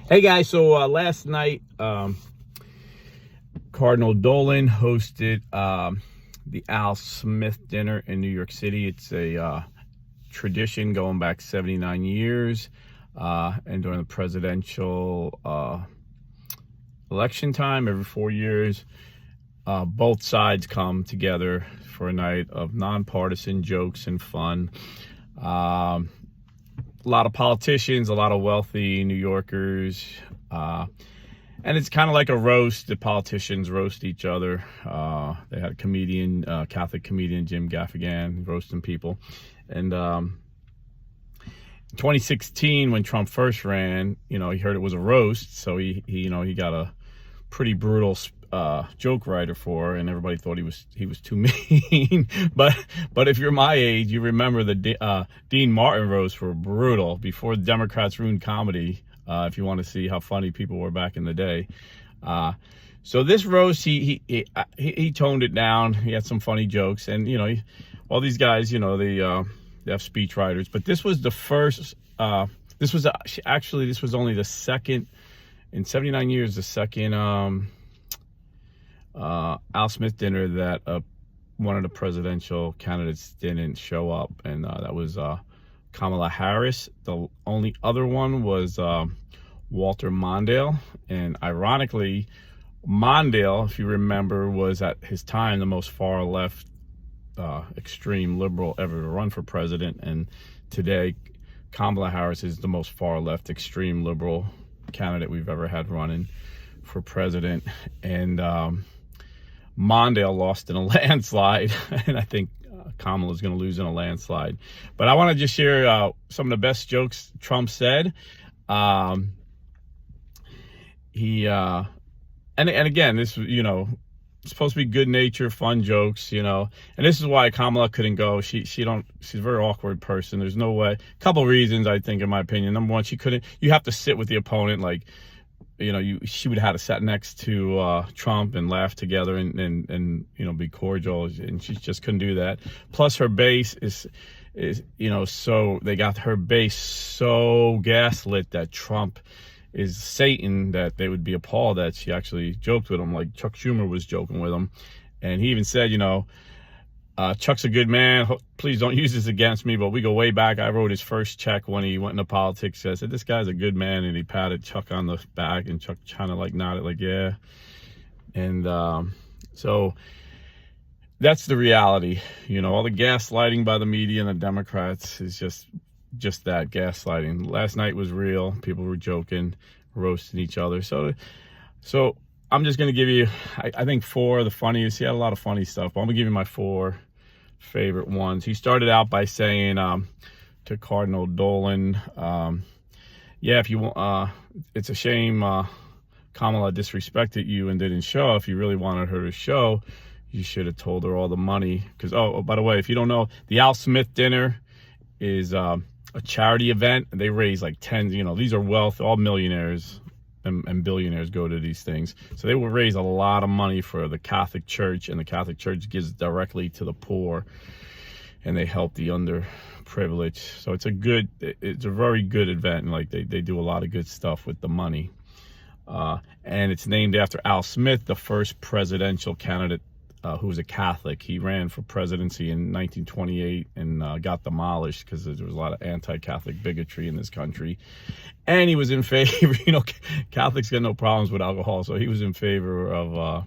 Hey guys, so last night Cardinal Dolan hosted the Al Smith dinner in New York City. It's a tradition going back 79 years, and during the presidential election time, every 4 years, both sides come together for a night of nonpartisan jokes and fun. A lot of politicians, a lot of wealthy New Yorkers, and it's kind of like a roast. The politicians roast each other. They had a comedian, Catholic comedian, Jim Gaffigan, roasting people. And 2016, when Trump first ran, he heard it was a roast, so he got a pretty brutal joke writer for, and everybody thought he was too mean. but if you're my age, you remember the Dean Martin roasts were brutal before the Democrats ruined comedy. If you want to see how funny people were back in the day, so this roast he toned it down. He had some funny jokes, and all these guys, they have speech writers, but this was the first. This was only the second in 79 years, the second Al Smith dinner that one of the presidential candidates didn't show up, and that was Kamala Harris. The only other one was Walter Mondale, and ironically, Mondale, if you remember, was at his time the most far left, extreme liberal ever to run for president, and today Kamala Harris is the most far left, extreme liberal candidate we've ever had running for president. And Mondale lost in a landslide, and I think Kamala's going to lose in a landslide. But I want to just share some of the best jokes Trump said. And again, this it's supposed to be good nature, fun jokes, and this is why Kamala couldn't go. She's a very awkward person. There's no way. A couple reasons, I think, in my opinion. Number one, she couldn't. You have to sit with the opponent, like. She would have had to sit next to Trump and laugh together and be cordial, and she just couldn't do that. Plus, her base is so they got her base so gaslit that Trump is Satan that they would be appalled that she actually joked with him, like Chuck Schumer was joking with him, and he even said, Chuck's a good man. Please don't use this against me, but we go way back. I wrote his first check when he went into politics. I said, this guy's a good man, and he patted Chuck on the back, and Chuck kind of nodded like, yeah. And so that's the reality. All the gaslighting by the media and the Democrats is just that, gaslighting. Last night was real. People were joking, roasting each other. So I'm just going to give you, I think, four of the funniest. He had a lot of funny stuff, but I'm going to give you my four favorite ones. He started out by saying to Cardinal Dolan, yeah, if you it's a shame Kamala disrespected you and didn't show. If you really wanted her to show, you should have told her all the money. Because, by the way, if you don't know, the Al Smith dinner is a charity event, and they raise like tens, these are all millionaires and billionaires go to these things. So they will raise a lot of money for the Catholic Church, and the Catholic Church gives directly to the poor, and they help the underprivileged. So it's a very good event, and they do a lot of good stuff with the money. And it's named after Al Smith, the first presidential candidate who was a Catholic. He ran for presidency in 1928 and got demolished because there was a lot of anti-Catholic bigotry in this country. And he was in favor, Catholics got no problems with alcohol, so he was in favor of,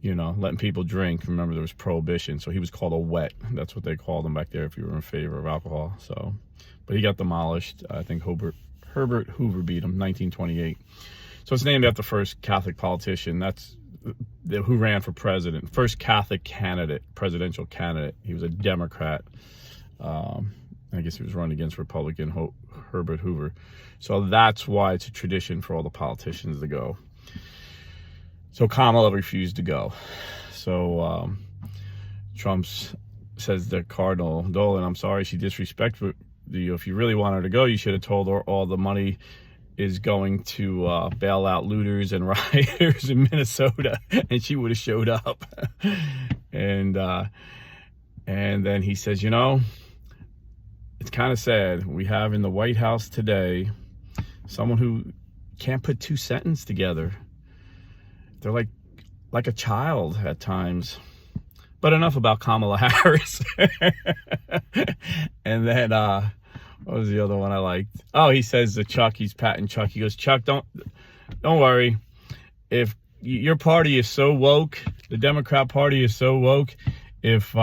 letting people drink. Remember, there was prohibition, so he was called a wet. That's what they called him back there if you were in favor of alcohol. So, but he got demolished. I think Herbert Hoover beat him, 1928. So it's named after the first Catholic politician. That's who ran for president, first Catholic candidate, presidential candidate. He was a Democrat. I guess he was running against Republican Herbert Hoover. So that's why it's a tradition for all the politicians to go. So Kamala refused to go. So Trump says to Cardinal Dolan, I'm sorry she disrespected you. If you really wanted her to go, you should have told her all the money is going to bail out looters and rioters in Minnesota, and she would have showed up. And then he says, it's kind of sad. We have in the White House today someone who can't put two sentences together. They're like a child at times. But enough about Kamala Harris. And then what was the other one I liked? Oh, he says to Chuck, he's patting Chuck. He goes, Chuck, don't worry. If your party is so woke, the Democrat Party is so woke, if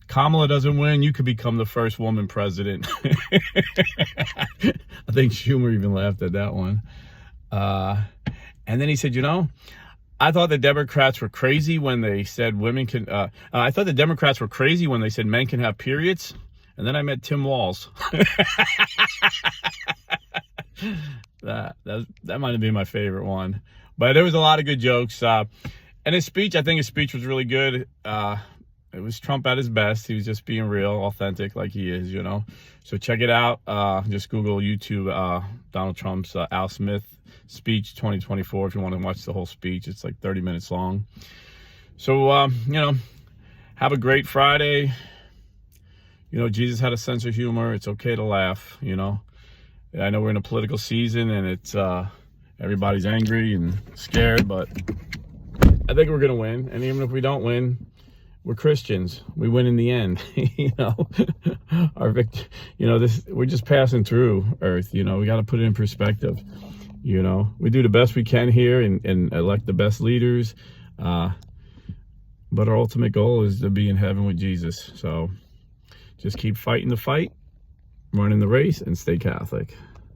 Kamala doesn't win, you could become the first woman president. I think Schumer even laughed at that one. And then he said, I thought the Democrats were crazy when they said women can, I thought the Democrats were crazy when they said men can have periods. And then I met Tim Walz. That might have been my favorite one. But there was a lot of good jokes. And his speech, I think his speech was really good. It was Trump at his best. He was just being real, authentic like he is, So check it out. Just Google YouTube Donald Trump's Al Smith speech 2024 if you want to watch the whole speech. It's like 30 minutes long. So, have a great Friday. Jesus had a sense of humor. It's okay to laugh, I know we're in a political season and it's everybody's angry and scared, but I think we're going to win. And even if we don't win, we're Christians. We win in the end. Our we're just passing through Earth. We got to put it in perspective. We do the best we can here and elect the best leaders. But our ultimate goal is to be in heaven with Jesus. So just keep fighting the fight, running the race, and stay Catholic.